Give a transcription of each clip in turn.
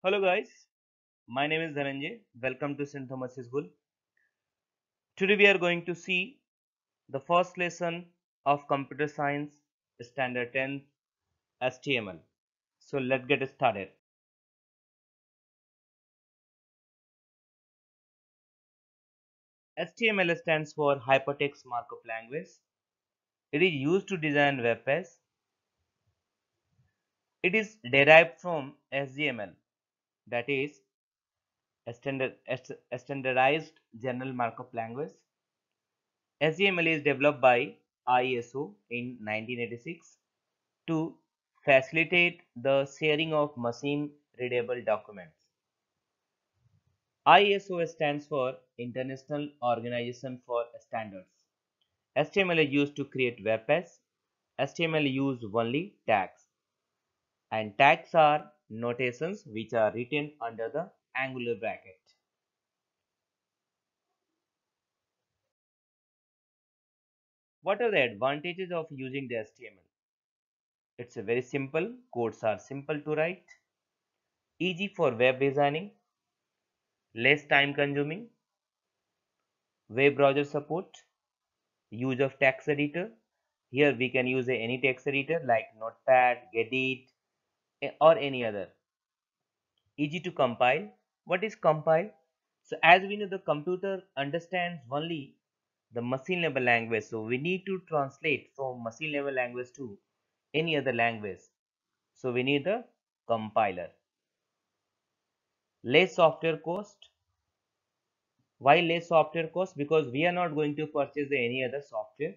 Hello guys, my name is Dhananjay. Welcome to St. Thomas School. Today we are going to see the first lesson of Computer Science Standard 10 HTML. So let's get started. HTML stands for Hypertext Markup Language. It is used to design web pages. It is derived from HTML, that is a standardized general markup language. HTML is developed by ISO in 1986 to facilitate the sharing of machine-readable documents. ISO stands for International Organization for Standards. HTML is used to create web pages. HTML use only tags, and tags are notations which are written under the angular bracket. What are the advantages of using the HTML? It's a very simple. Codes are simple to write, easy for web designing, less time consuming, web browser support, use of text editor. Here we can use any text editor like Notepad, Gedit, or any other. Easy to compile. What is compile? So as we know, the computer understands only the machine level language. So we need to translate from machine level language to any other language. So we need the compiler. Less software cost. Why less software cost? Because we are not going to purchase any other software.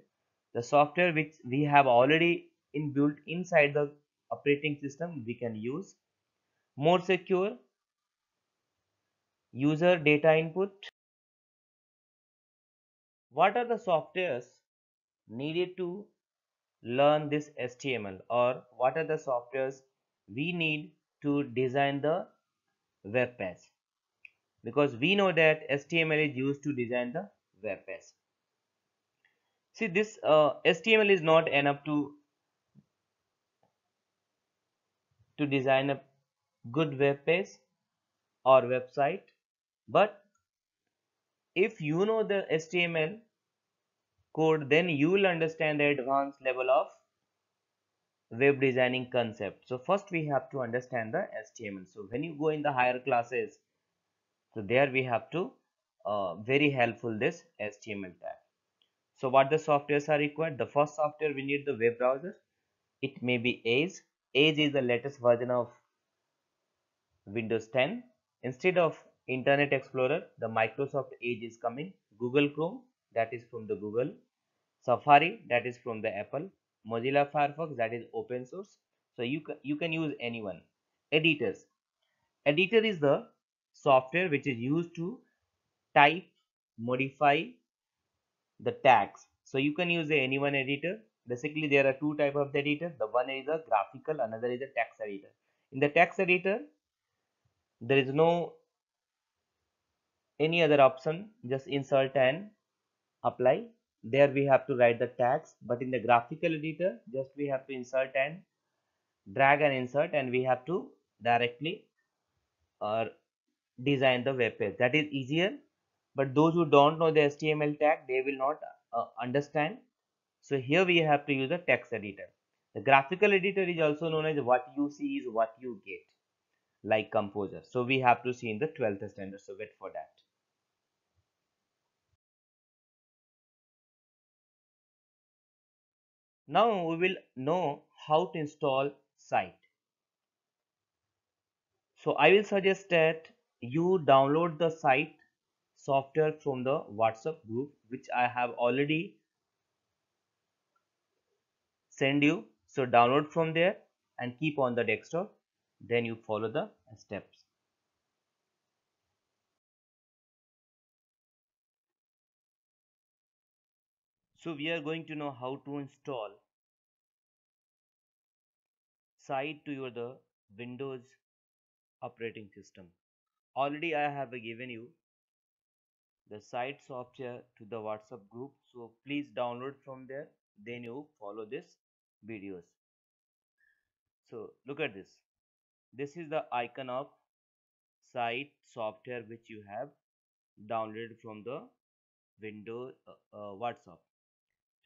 The software which we have already inbuilt inside the operating system we can use. More secure. User data input. What are the softwares needed to learn this HTML, or what are the softwares we need to design the web page? Because we know that HTML is used to design the web page. See, this HTML is not enough to design a good web page or website, but if you know the HTML code, then you will understand the advanced level of web designing concept. So first we have to understand the HTML. So when you go in the higher classes, so there we have to very helpful this HTML tag. So what the softwares are required? The first software we need the web browser. It may be Edge. Edge is the latest version of Windows 10. Instead of Internet Explorer, the Microsoft Edge is coming. Google Chrome, that is from the Google. Safari, that is from the Apple. Mozilla Firefox, that is open source. So you can use anyone. Editors. Editor is the software which is used to type, modify the tags. So you can use any one editor. Basically, there are two type of the editor. The one is a graphical, another is a text editor. In the text editor, there is no any other option. Just insert and apply. There we have to write the tags. But in the graphical editor, just we have to insert and drag and insert, and we have to directly or design the web page. That is easier, but those who don't know the HTML tag, they will not understand. So here we have to use a text editor. The graphical editor is also known as what you see is what you get, like Composer. So we have to see in the 12th standard. So wait for that. Now we will know how to install site. So I will suggest that you download the site software from the WhatsApp group, which I have already send you. So download from there and keep on the desktop. Then you follow the steps. So we are going to know how to install site to your the Windows operating system. Already I have given you the site software to the WhatsApp group. So please download from there. Then you follow this videos. So look at this. This is the icon of site software which you have downloaded from the Windows WhatsApp.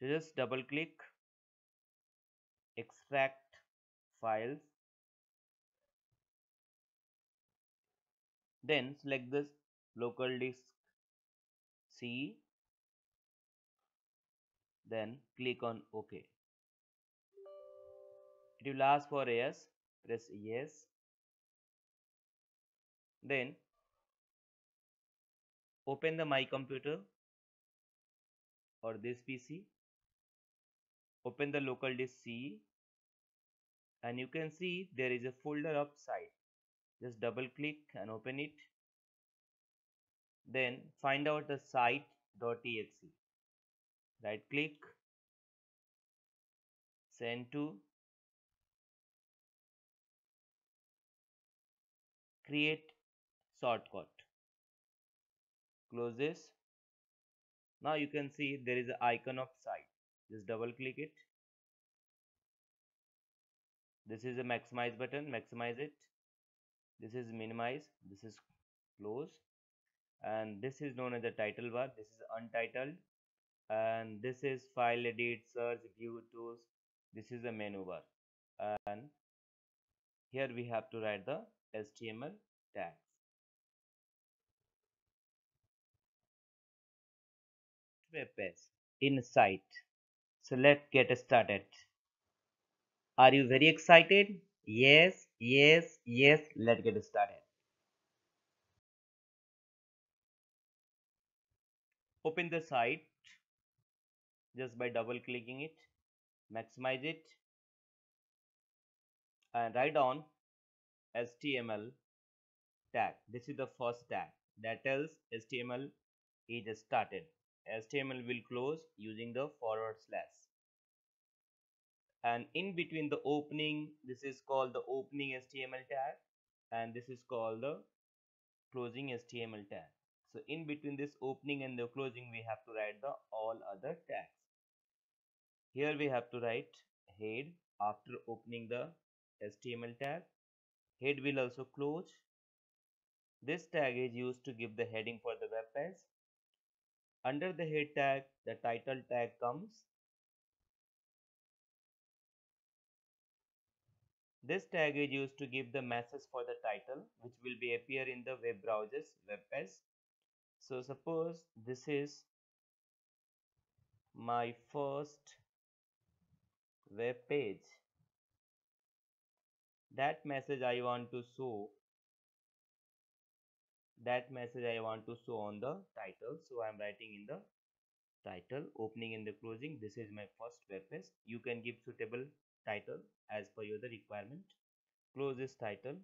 So just double click, extract files, then select this local disk C, then click on OK. It will ask for yes, press yes, then open the My Computer or this PC, open the local disk C, and you can see there is a folder of site. Just double click and open it, then find out the site.exe, right click, send to, create shortcut, close this. Now you can see there is an icon of site. Just double click it. This is a maximize button, maximize it. This is minimize, this is close, and this is known as the title bar. This is untitled, and this is file edit, search, view tools. This is the menu bar, and here we have to write the HTML tags. Web page in site. So let's get started. Are you very excited? Yes, yes, yes. Let's get started. Open the site just by double clicking it, maximize it, and write on HTML tag. This is the first tag that tells HTML is started. HTML will close using the forward slash. And in between the opening, this is called the opening HTML tag, and this is called the closing HTML tag. So in between this opening and the closing, we have to write the all other tags. Here we have to write head after opening the HTML tag. Head will also close. This tag is used to give the heading for the web page. Under the head tag, the title tag comes. This tag is used to give the message for the title, which will be appear in the web browser's web page. So suppose this is my first web page. That message I want to show. That message I want to show on the title. So I am writing in the title, opening and the closing. This is my first web page. You can give suitable title as per your the requirement. Close this title.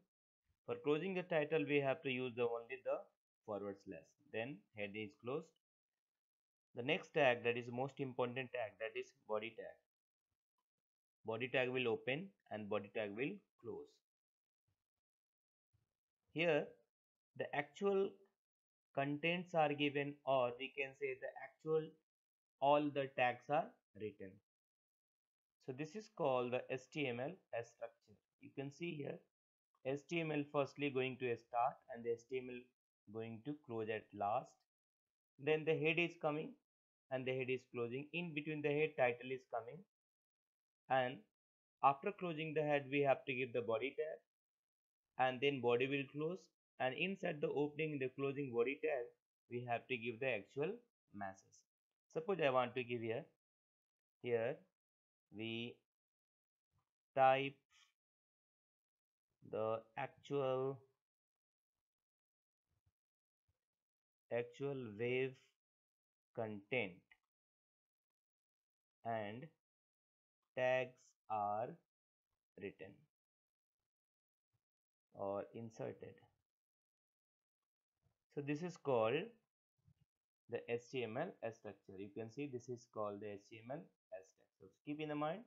For closing the title, we have to use only the forward slash. Then head is closed. The next tag, that is most important tag, that is body tag. Body tag will open and body tag will close. Here the actual contents are given, or we can say the actual all the tags are written. So this is called the HTML structure. You can see here HTML firstly going to start and the HTML going to close at last. Then the head is coming and the head is closing. In between the head, title is coming, and after closing the head we have to give the body tag, and then body will close, and inside the opening, the closing body tag, we have to give the actual message. Suppose I want to give here we type the actual wave content and tags are written or inserted. So this is called the HTML structure. You can see this is called the HTML structure. So keep in mind,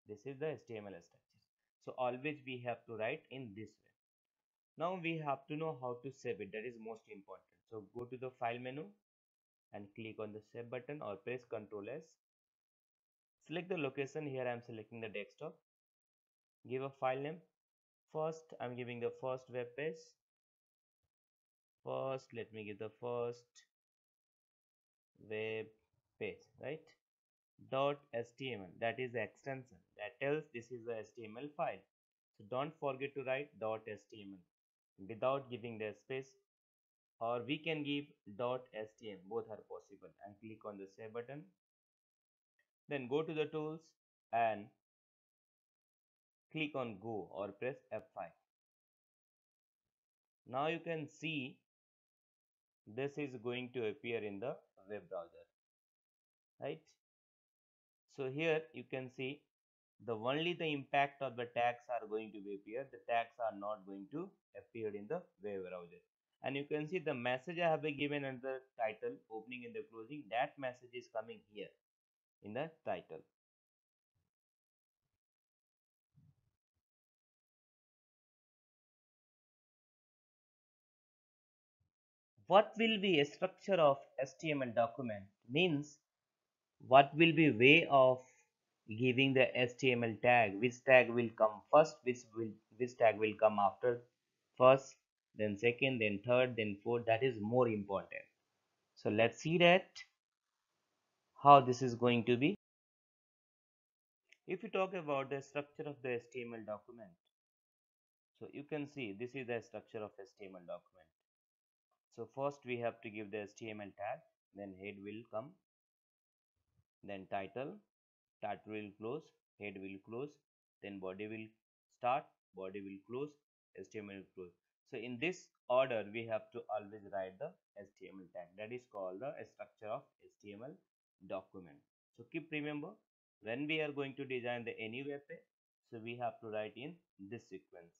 this is the HTML structure. So always we have to write in this way. Now we have to know how to save it. That is most important. So go to the file menu and click on the save button or press Ctrl S. Select the location. Here I am selecting the desktop. Give a file name. First I am giving the first web page. first, let me give the first web page, right? .html, that is the extension that tells this is a HTML file. So don't forget to write .html without giving the space, or we can give .html, both are possible, and click on the save button. Then go to the tools and click on go or press F5. Now you can see this is going to appear in the web browser, right? So here you can see the only the impact of the tags are going to be appear. The tags are not going to appear in the web browser. And you can see the message I have been given under title, opening and the closing, that message is coming here in the title. What will be a structure of HTML document means what will be way of giving the HTML tag, which tag will come first, which tag will come after first, then second, then third, then fourth. That is more important. So let's see that how this is going to be. If you talk about the structure of the HTML document, so you can see this is the structure of HTML document. So first we have to give the HTML tag, then head will come, then title will close, head will close, then body will start, body will close, HTML will close. So in this order we have to always write the HTML tag. That is called the structure of HTML document. So keep remember, when we are going to design the any web page, so we have to write in this sequence.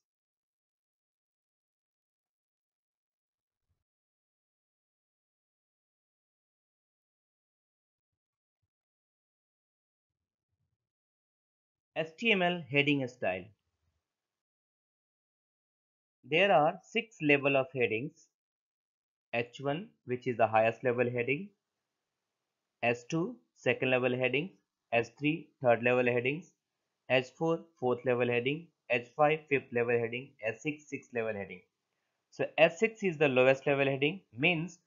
HTML heading style. There are 6 level of headings. H1, which is the highest level heading, S2 second level headings, S3 third level headings, H4 fourth level heading, H5 fifth level heading, S6 sixth level heading. So S6 is the lowest level heading, means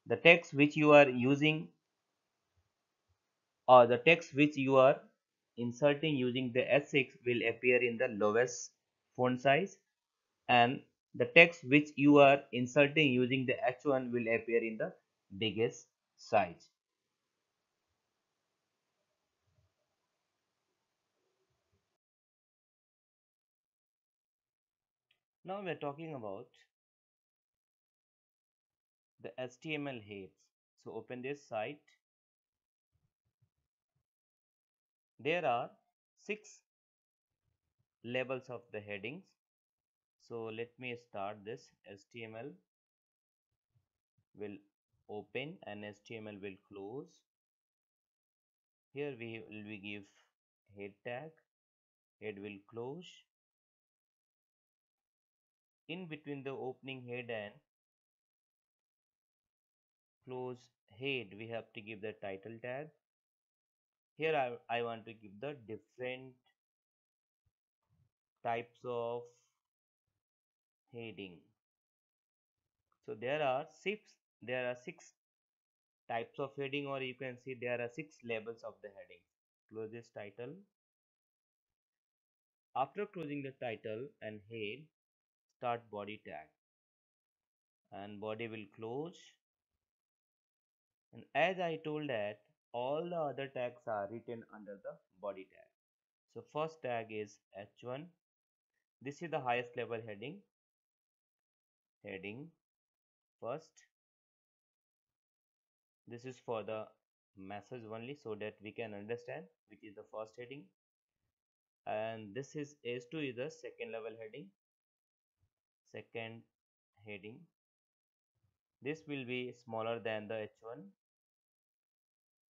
the text which you are using or the text which you are inserting using the S6 will appear in the lowest font size, and the text which you are inserting using the H1 will appear in the biggest size. Now we are talking about the HTML heads. So open this site. There are 6 labels of the headings. So let me start this. HTML will open and HTML will close. Here we give head tag. Head will close. In between the opening head and close head, we have to give the title tag. Here I want to give the different types of heading. So there are six types of heading, or you can see there are 6 labels of the heading. Close this title. After closing the title and head, start body tag, and body will close. And as I told that all the other tags are written under the body tag. So first tag is H1. This is the highest level heading. Heading first. This is for the message only, so that we can understand which is the first heading. And this is H2 is the second level heading. Second heading. This will be smaller than the H1.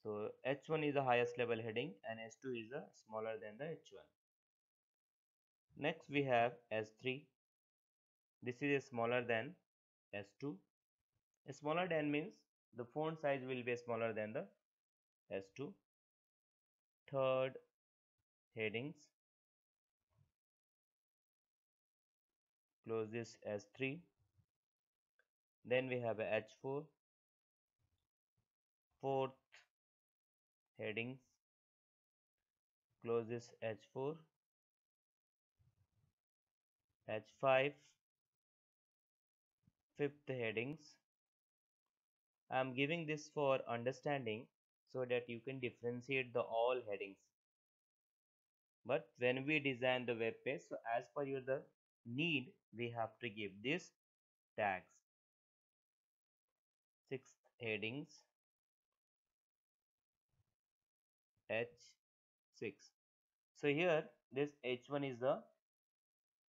So H1 is the highest level heading and H2 is the smaller than the H1. Next we have S3. This is smaller than S2. Smaller than means the font size will be smaller than the S2. Third headings. Close this S3. Then we have a H4, fourth headings, close this H4, H5, fifth headings. I am giving this for understanding so that you can differentiate the all headings. But when we design the web page, so as per your the need, we have to give this tags. Sixth headings, H6. So here this H1 is the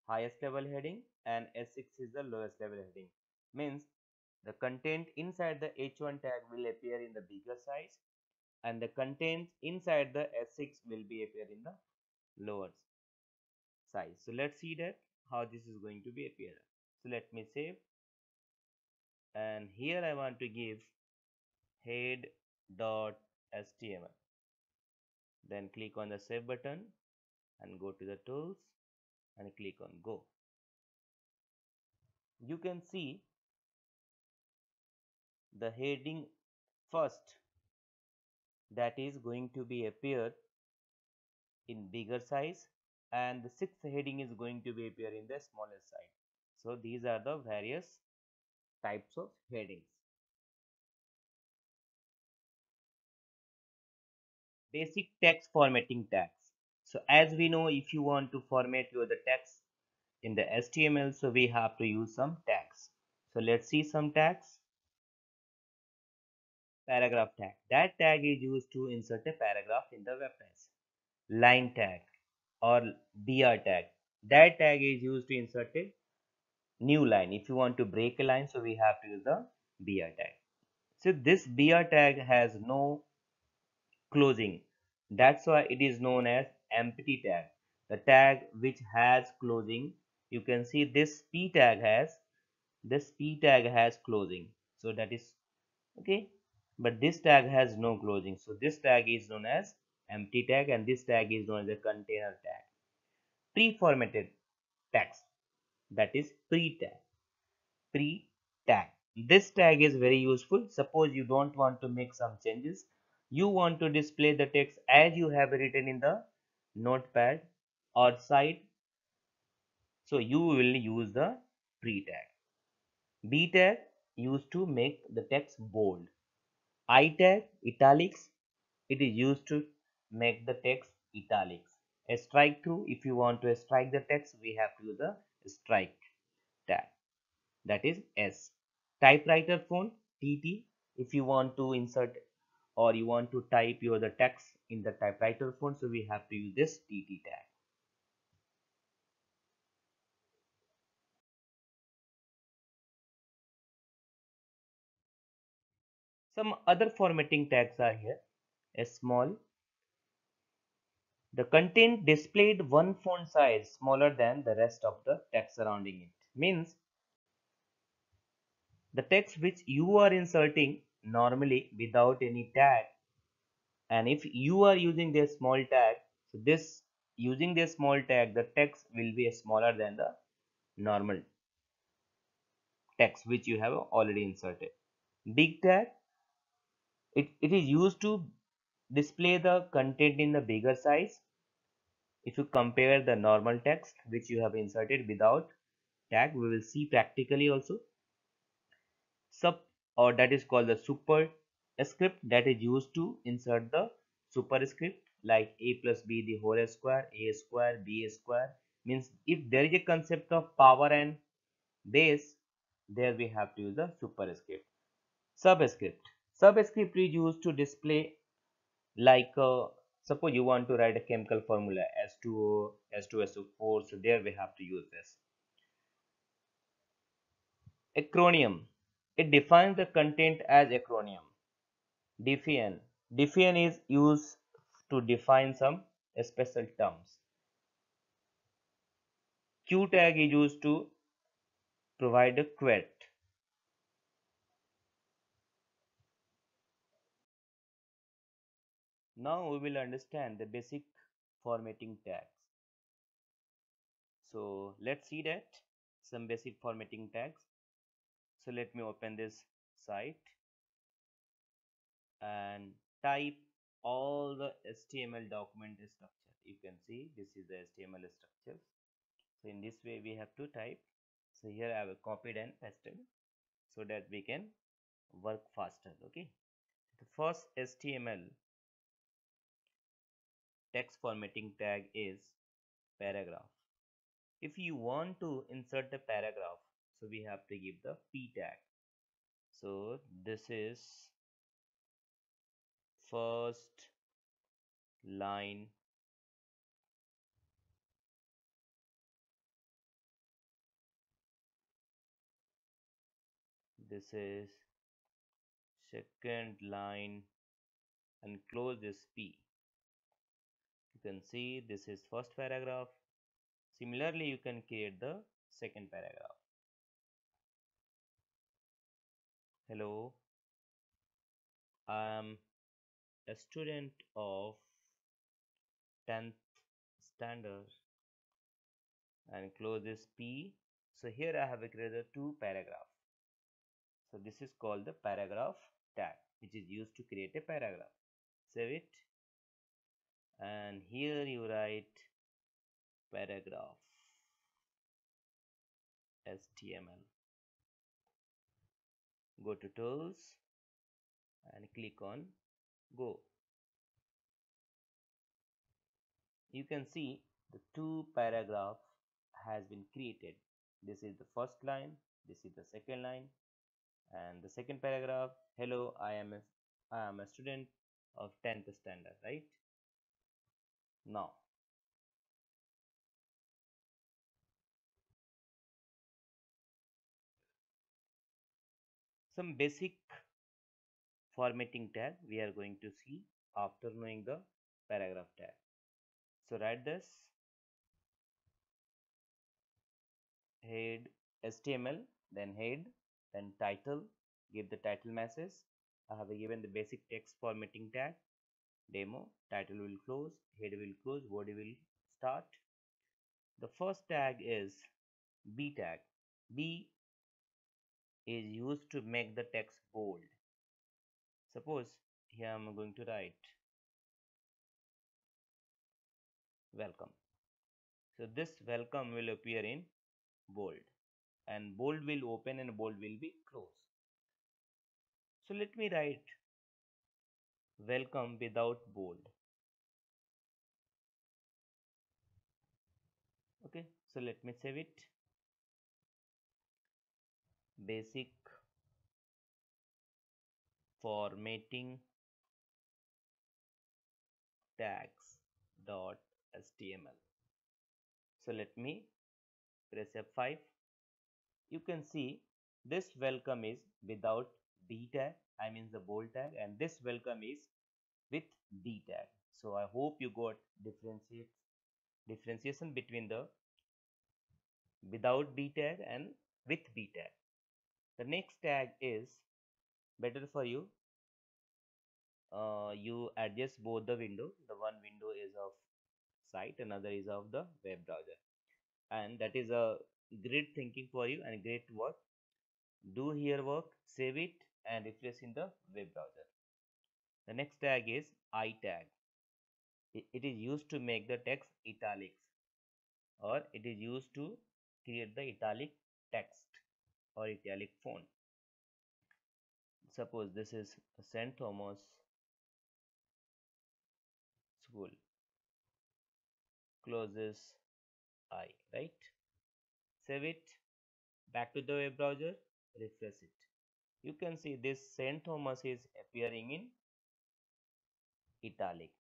highest level heading and S6 is the lowest level heading. Means the content inside the H1 tag will appear in the bigger size and the content inside the S6 will be appear in the lower size. So let's see that how this is going to be appear. So let me save, and here I want to give head.html. Then click on the save button and go to the tools and click on go. You can see the heading first that is going to be appear in bigger size and the sixth heading is going to be appear in the smaller size. So these are the various types of headings. Basic text formatting tags. So as we know, if you want to format your the text in the HTML, so we have to use some tags. So let's see some tags. Paragraph tag. That tag is used to insert a paragraph in the web page. Line tag or BR tag. That tag is used to insert a new line. If you want to break a line, so we have to use the BR tag. So this BR tag has no closing. That's why it is known as empty tag. The tag which has closing, you can see this P tag has closing. So that is okay. But this tag has no closing. So this tag is known as empty tag and this tag is known as a container tag. Pre-formatted text, that is pre-tag. Pre-tag. This tag is very useful. Suppose you don't want to make some changes. You want to display the text as you have written in the notepad or site. So you will use the pre-tag. B tag used to make the text bold. I tag italics, it is used to make the text italics. A strike through, if you want to strike the text, we have to use the strike tag, that is S. Typewriter font, TT, if you want to insert or you want to type your the text in the typewriter font, so we have to use this TT tag. Some other formatting tags are here. A small, the content displayed one font size smaller than the rest of the text surrounding it. Means the text which you are inserting normally without any tag, and if you are using this small tag, so this using this small tag the text will be smaller than the normal text which you have already inserted. Big tag, it is used to display the content in the bigger size. If you compare the normal text which you have inserted without tag, we will see practically also. Sub, or that is called the superscript, that is used to insert the superscript like a plus b the whole square, a square, b square. Means if there is a concept of power and base, there we have to use the superscript. Subscript is used to display like suppose you want to write a chemical formula S2O, S2SO4, so there we have to use this. Acronym, it defines the content as acronym. Define, is used to define some special terms. Q tag is used to provide a quote. Now we will understand the basic formatting tags. So let's see that some basic formatting tags. So let me open this site and type all the HTML document structure. You can see this is the HTML structure. So in this way we have to type. So here I have copied and pasted so that we can work faster. Okay. The first HTML text formatting tag is paragraph. If you want to insert a paragraph, so we have to give the p tag. So this is first line, this is second line, and close this p. You can see this is first paragraph. Similarly, you can create the second paragraph. Hello, I am a student of 10th standard, and close this p. So here I have created two paragraph. So this is called the paragraph tag, which is used to create a paragraph. Save it, and here you write paragraph HTML. Go to tools and click on go. You can see the two paragraph has been created. This is the first line, this is the second line, and the second paragraph, hello, I am a student of 10th standard, right? Now some basic formatting tag we are going to see after knowing the paragraph tag. So write this head HTML, then head, then title, give the title message. I have given the basic text formatting tag, demo, title will close, head will close, body will start. The first tag is B tag. B is used to make the text bold. Suppose here I am going to write welcome. So this welcome will appear in bold, and bold will open and bold will be closed. So let me write welcome without bold. Okay, so let me save it. Basic formatting tags dot html. So let me press F5. You can see this welcome is without B tag, I mean the bold tag, and this welcome is with B tag. So I hope you got differentiation between the without B tag and with B tag. The next tag is better for you. You adjust both the window. The one window is of site, another is of the web browser, and that is a great thinking for you and great work. Do here work, save it, and refresh in the web browser. The next tag is I tag. It is used to make the text italics, or it is used to create the italic text or italic font. Suppose this is St. Thomas School. Closes I, right? Save it, back to the web browser, refresh it. You can see this St. Thomas is appearing in italic.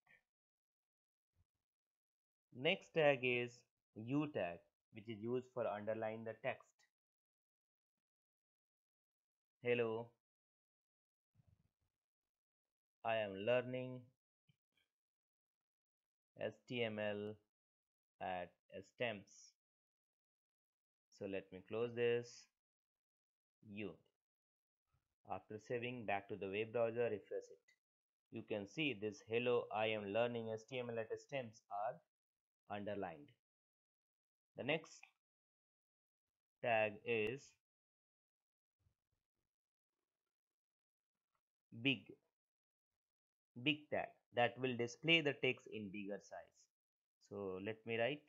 Next tag is U tag, which is used for underline the text. Hello, I am learning HTML at stems. So let me close this. U. After saving, back to the web browser, refresh it. You can see this hello, I am learning HTML at stems are underlined. The next tag is big big tag that will display the text in bigger size. So let me write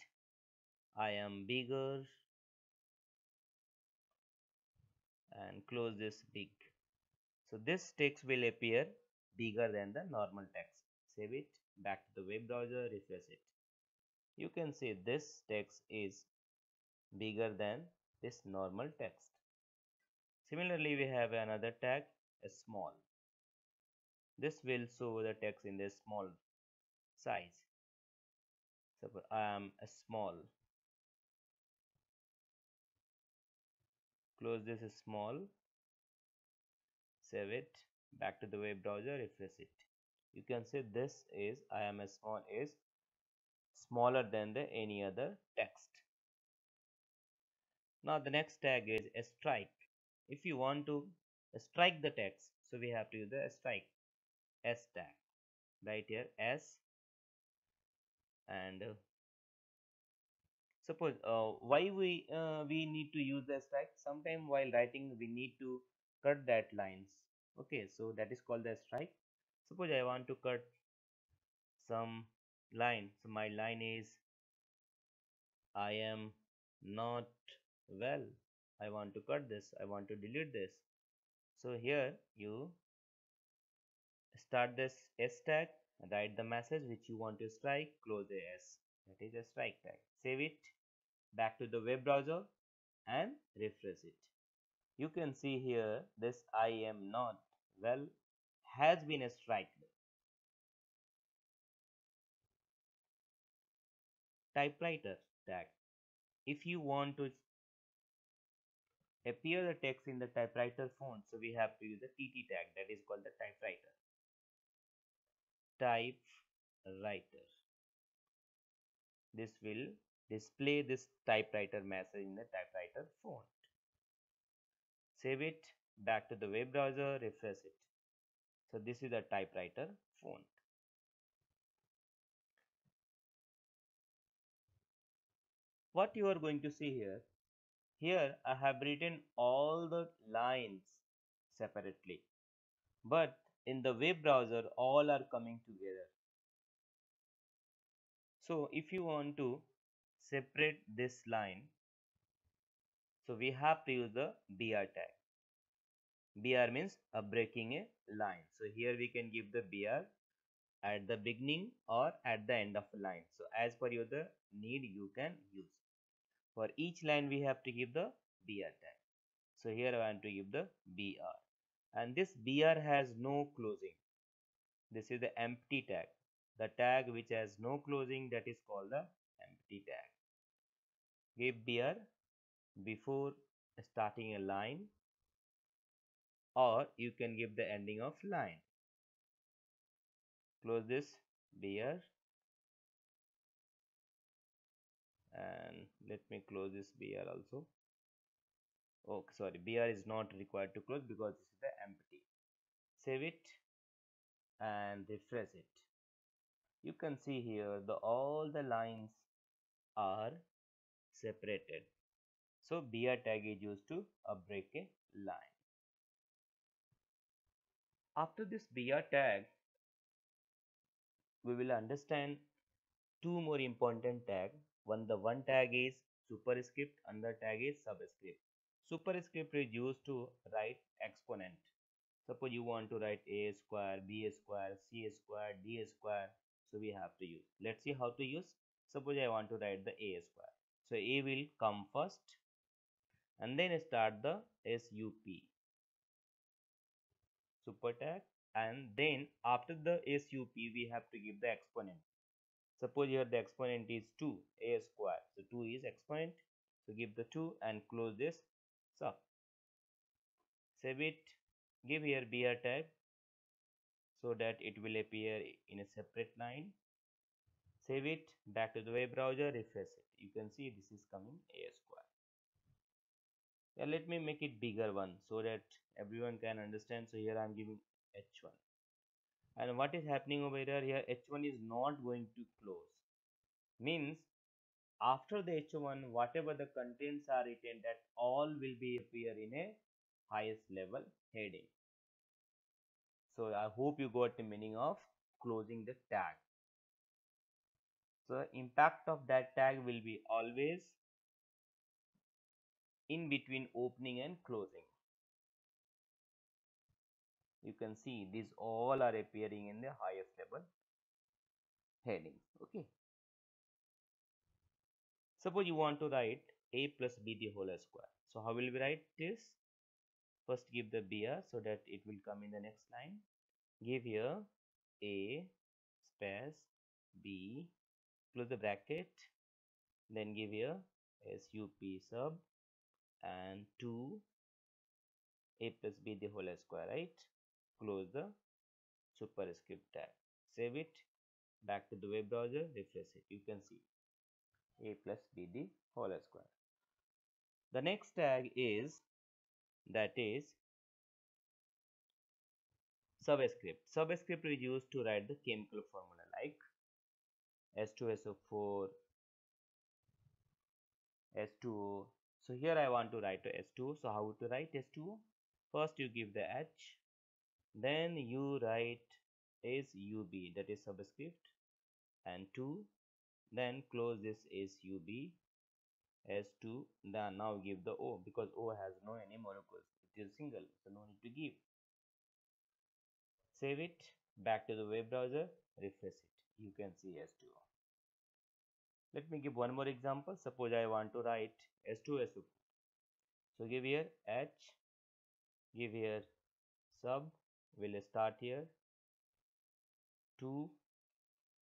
I am bigger and close this big. So this text will appear bigger than the normal text. Save it, back to the web browser, refresh it. You can see this text is bigger than this normal text. Similarly, we have another tag, a small. This will show the text in the small size. Suppose I am a small. Close this small, save it, back to the web browser, refresh it. You can see this is I am a small is smaller than the any other text. Now the next tag is a strike. If you want to strike the text, so we have to use the strike S tag. Right here S, and suppose why we need to use the strike. Sometime while writing we need to cut that lines. Okay, so that is called the strike. Suppose I want to cut some line, so my line is I am not well. I want to cut this, I want to delete this. So here you start this S tag, write the message which you want to strike, close the S. That is a strike tag. Save it, back to the web browser and refresh it. You can see here this I am not well has been striked. Typewriter tag. If you want to appear the text in the typewriter font, so we have to use the TT tag, that is called the typewriter. Typewriter. This will display this typewriter message in the typewriter font. Save it, back to the web browser, refresh it. So this is the typewriter font. What you are going to see here I have written all the lines separately, but in the web browser all are coming together. So if you want to separate this line, so we have to use the BR tag. BR means breaking a line. So here we can give the BR at the beginning or at the end of a line. So as per your the need you can use. For each line we have to give the BR tag. So here I want to give the BR, and this BR has no closing. This is the empty tag. The tag which has no closing, that is called the empty tag. Give BR before starting a line, or you can give the ending of line. Close this BR, and let me close this BR also. Oh, sorry, BR is not required to close because this is the empty. Save it and refresh it. You can see here all the lines are separated. So BR tag is used to break a line. After this BR tag, we will understand two more important tag. One tag is superscript, another tag is subscript. Superscript is used to write exponent. Suppose you want to write a square, b square, c square, d square. So we have to use. Let's see how to use. Suppose I want to write the a square. So a will come first and then start the SUP, super tag, and then after the SUP we have to give the exponent. Suppose here the exponent is 2, a square. So 2 is exponent. So give the 2 and close this sub. Save it. Give here BR tag so that it will appear in a separate line. Save it. Back to the web browser. Refresh it. You can see this is coming a square. Yeah, let me make it bigger one so that everyone can understand. So here I am giving h1. And what is happening over here h1 is not going to close, means after the h1 whatever the contents are written, that all will be appear in a highest level heading. So I hope you got the meaning of closing the tag. So impact of that tag will be always in between opening and closing. You can see these all are appearing in the highest level heading. Okay. Suppose you want to write a plus b the whole square. So how will we write this? First give the br so that it will come in the next line. Give here a space b, close the bracket, then give here sup sub and 2 a plus b the whole square, right? Close the superscript tag. Save it. Back to the web browser. Refresh it. You can see a plus b the whole square. The next tag is subscript. Subscript is used to write the chemical formula like S2SO4, S2O. So here I want to write S2O. So how to write S2O? First you give the H, then you write SUB, that is subscript, and 2, then close this SUB, S2, then now give the O because O has no any molecules. It is single, so no need to give. Save it, back to the web browser, refresh it. You can see S2O. Let me give one more example. Suppose I want to write S2SO4. So give here H, give here sub, will start here, 2,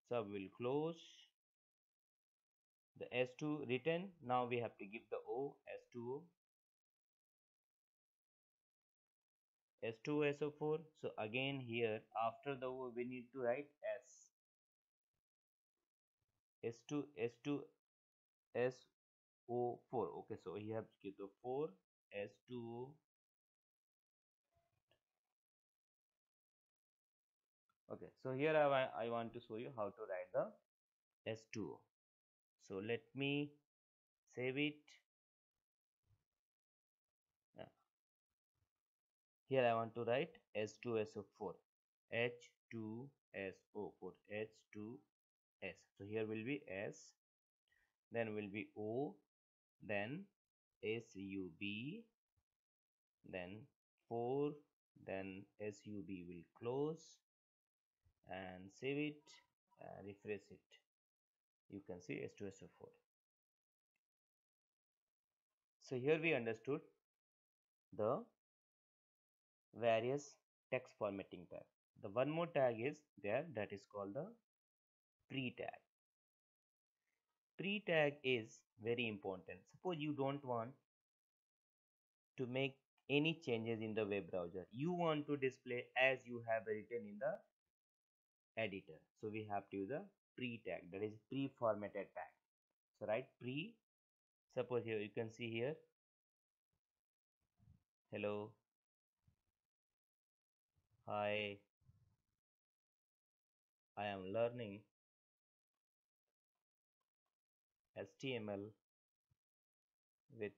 sub will close, the S2 written, now we have to give the O, S2O, S2SO4. So again here after the O we need to write S2, S2, SO4. Okay, so we have to give the 4, S2O. Okay, so here I want to show you how to write the S2O. So let me save it. Here I want to write H2SO4, H2SO4, H2S. So here will be S, then will be O, then SUB, then 4, then SUB will close and save it, refresh it. You can see H2SO4. So here we understood the various text formatting tag. The one more tag is there, that is called the pre-tag. Pre-tag is very important. Suppose you don't want to make any changes in the web browser. You want to display as you have written in the editor. So we have to use a pre-tag, that is pre-formatted tag. So write pre. Suppose here you can see here, hello, hi, I am learning HTML with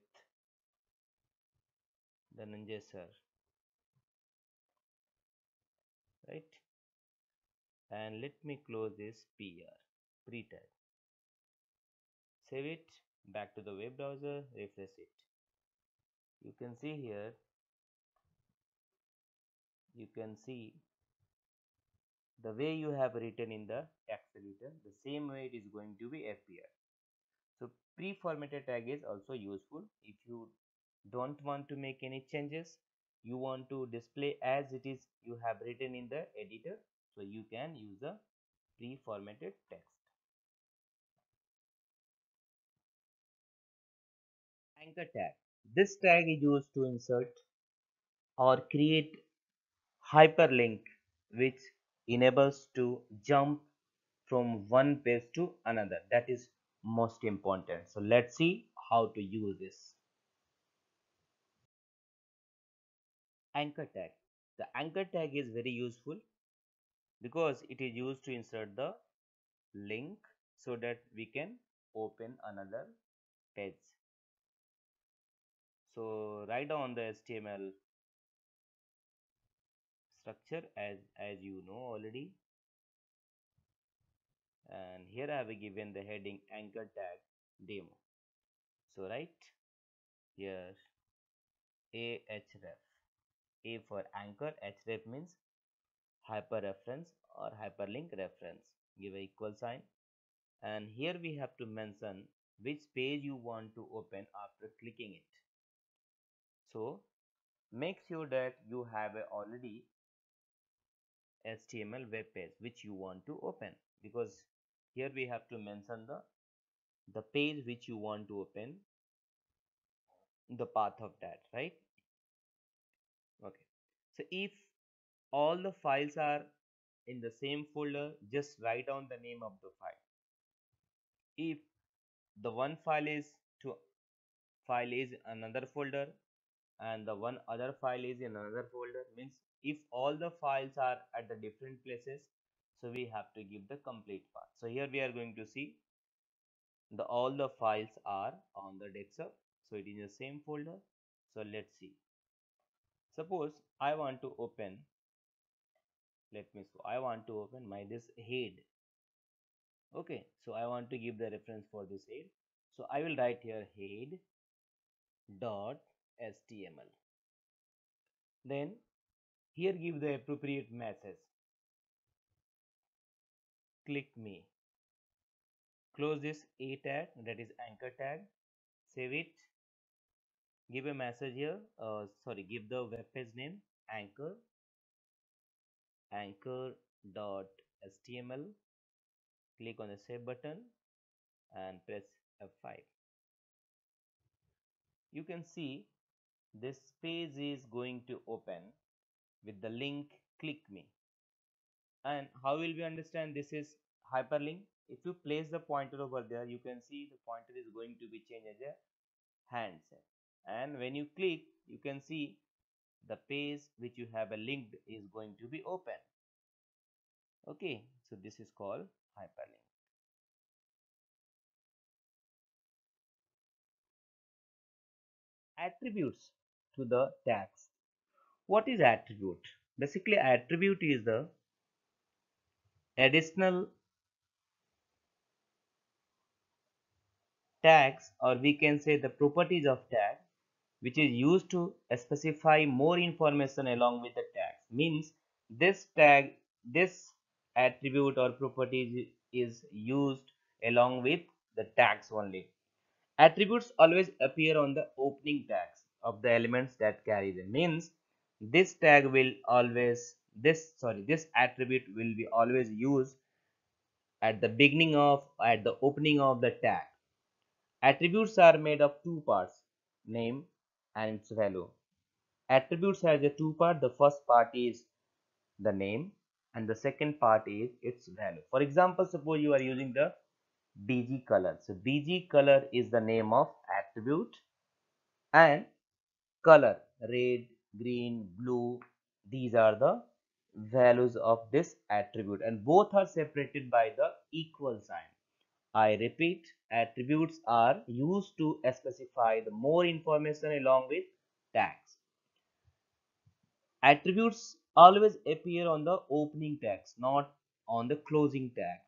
Dhananjay sir, right? And let me close this pre-tag. Save it, back to the web browser, refresh it. You can see here, you can see the way you have written in the text editor, the same way it is going to be appear. So pre-formatted tag is also useful if you don't want to make any changes, you want to display as it is you have written in the editor, so you can use a pre-formatted text. Anchor tag. This tag is used to insert or create hyperlink which enables to jump from one page to another. That is most important. So let's see how to use this. Anchor tag. The anchor tag is very useful because it is used to insert the link so that we can open another page. So write down the HTML structure as you know already. And here I have given the heading anchor tag demo. So write here ahref. A for anchor, href means hyperreference or hyperlink reference. Give a equal sign, and here we have to mention which page you want to open after clicking it. So make sure that you have a already HTML web page which you want to open, because here we have to mention the page which you want to open, the path of that, right? Okay, so if all the files are in the same folder, just write down the name of the file. If the one file is another folder and the one other file is in another folder, means if all the files are at the different places, so we have to give the complete path. So here we are going to see all the files are on the desktop, so it is in the same folder. So let's see, suppose I want to open, I want to open my this head. Okay, so I want to give the reference for this head, so I will write here head dot html. Then here give the appropriate message, click me. Close this a tag, that is anchor tag, save it, give a message here, give the web page name anchor.html, click on the save button and press F5. You can see this page is going to open with the link click me. And how will we understand this is hyperlink? If you place the pointer over there, you can see the pointer is going to be changed as a hand sign, and when you click, you can see the page which you have a linked is going to be open. Okay, so this is called hyperlink. Attributes to the tags. What is attribute? Basically, attribute is the additional tags, or we can say the properties of tag, which is used to specify more information along with the tags. Means this attribute or property is used along with the tags only. Attributes always appear on the opening tags of the elements that carry them. Means this tag will always this attribute will be always used at the opening of the tag. Attributes are made of two parts, name and its value. Attributes has a two part. The first part is the name and the second part is its value. For example, suppose you are using the bg color. So bg color is the name of attribute, and color red, green, blue, these are the values of this attribute, and both are separated by the equal sign. I repeat, attributes are used to specify the more information along with tags. Attributes always appear on the opening tags, not on the closing tag.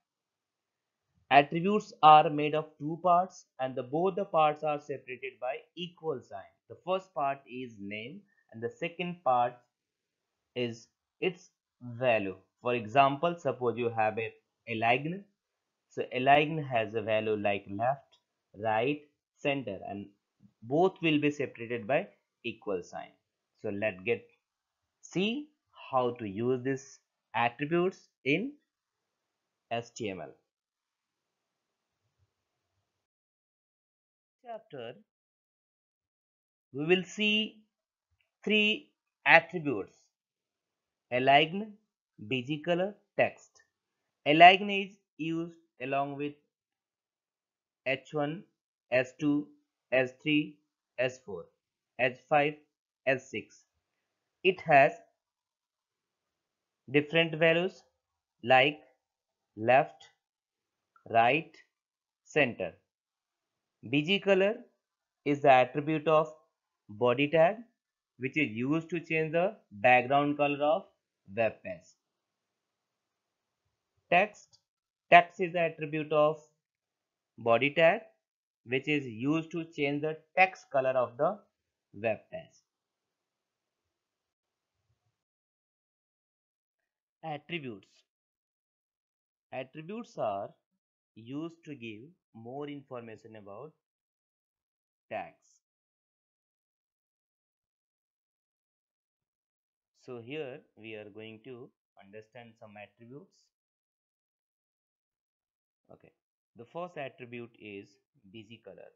Attributes are made of two parts, and both the parts are separated by equal sign. The first part is name and the second part is its value. For example, suppose you have a align. So align has a value like left, right, center, and both will be separated by equal sign. So let's get see how to use these attributes in HTML. Chapter we will see three attributes: align, bg color, text. Align is used along with H1, S2, S3, S4, H5, S6. It has different values like left, right, center. BG color is the attribute of body tag, which is used to change the background color of web page. Text. Text is the attribute of body tag which is used to change the text color of the web page. Attributes. Attributes are used to give more information about tags. So here we are going to understand some attributes. Okay. The first attribute is bg color.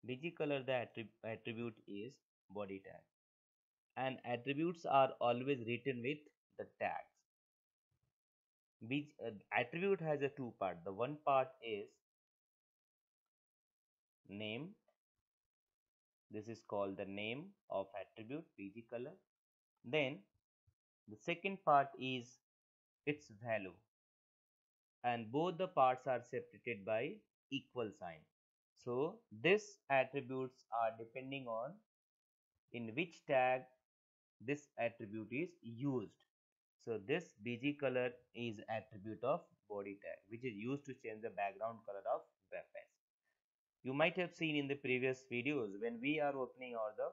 Bg color, the attribute is body tag. And attributes are always written with the tags. Attribute has a two part. The one part is name. This is called the name of attribute bg color. Then the second part is its value, and both the parts are separated by equal sign. So this attributes are depending on in which tag this attribute is used. So this bg color is attribute of body tag which is used to change the background color of web page. You might have seen in the previous videos when we are opening all the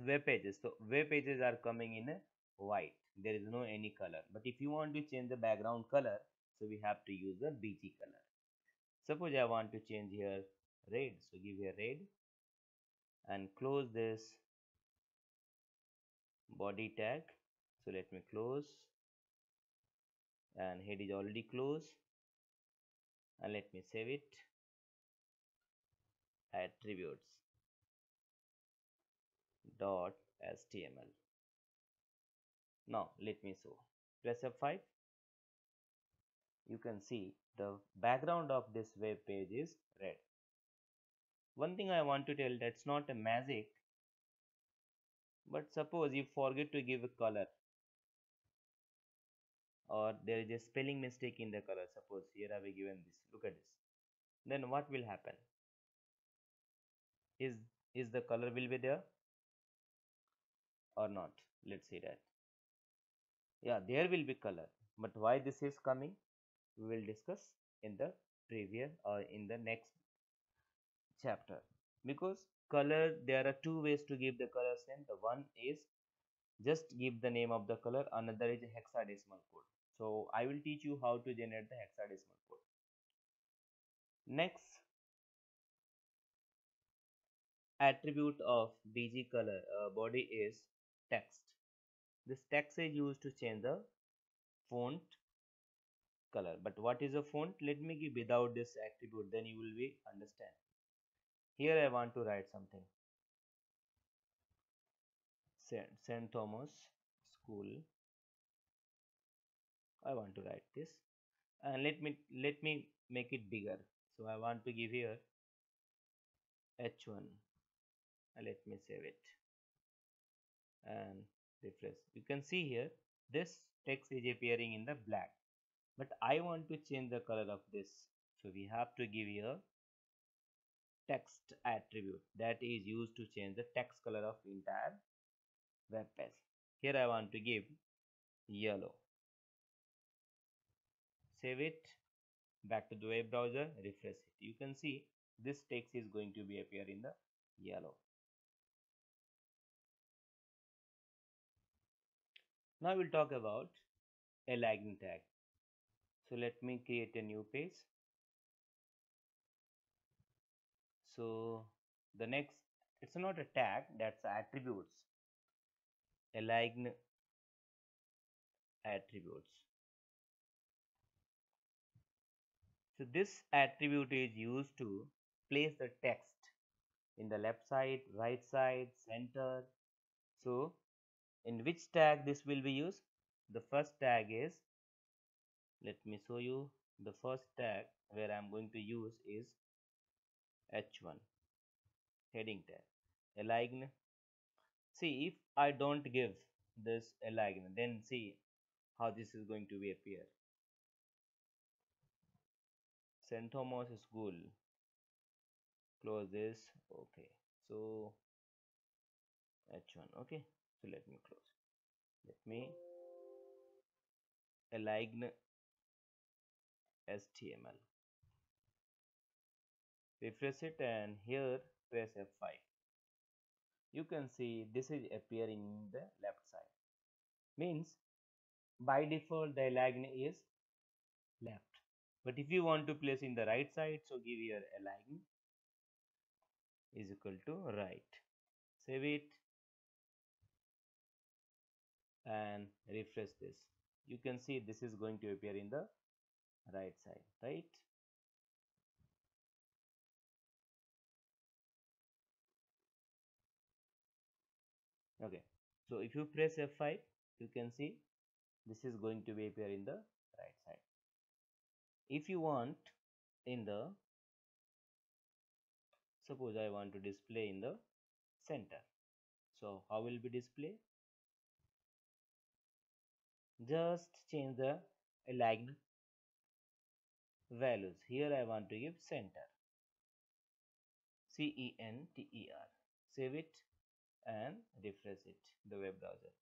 web pages. So web pages are coming in white. There is no any color. But if you want to change the background color, so we have to use the bg color. Suppose I want to change here red. So give here red and close this body tag. So let me close, and head is already closed, and let me save it. Attributes dot html. Now let me show. Press F5. You can see the background of this web page is red. One thing I want to tell, that's not a magic, but suppose you forget to give a color or there is a spelling mistake in the color. Suppose here I have given this. Look at this. Then what will happen? Is the color will be there or not? Let's see that. Yeah, there will be color, but why this is coming, we will discuss in the previous or in the next chapter. Because color, there are two ways to give the color name. The one is just give the name of the color, another is hexadecimal code. So I will teach you how to generate the hexadecimal code. Next attribute of bg color body is text. This text is used to change the font color. But what is a font? Let me give without this attribute, then you will be understand. Here I want to write something. St. Thomas School. I want to write this, and let me make it bigger. So I want to give here H1. Let me save it and refresh. You can see here this text is appearing in the black, but I want to change the color of this. So we have to give here text attribute that is used to change the text color of entire web page. Here I want to give yellow. Save it, back to the web browser, refresh it. You can see this text is going to be appear in the yellow. Now we'll talk about align tag. So let me create a new page. So the next, it's not a tag, that's attributes. Align attributes. So this attribute is used to place the text in the left side, right side, center. So in which tag this will be used? The first tag is, let me show you, the first tag where I am going to use is H1 heading tag. Align. See, if I don't give this align, then see how this is going to be appear. St. Thomas School. Close this. Okay. So H1. Okay. So let me close. Let me align HTML. Refresh it and here press F5. You can see this is appearing in the left side. Means by default the align is left. But if you want to place in the right side, so give your align is equal to right. Save it and refresh this. You can see this is going to appear in the right side, right? Okay. So if you press F5, you can see this is going to be appear in the right side. If you want in the, suppose I want to display in the center. So how will be display? Just change the aligned values. Here I want to give center. CENTER. Save it and refresh it, the web browser.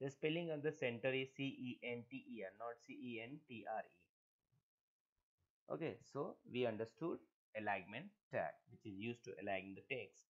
The spelling of the center is CENTER, not CENTRE. Okay, so we understood alignment tag, which is used to align the text.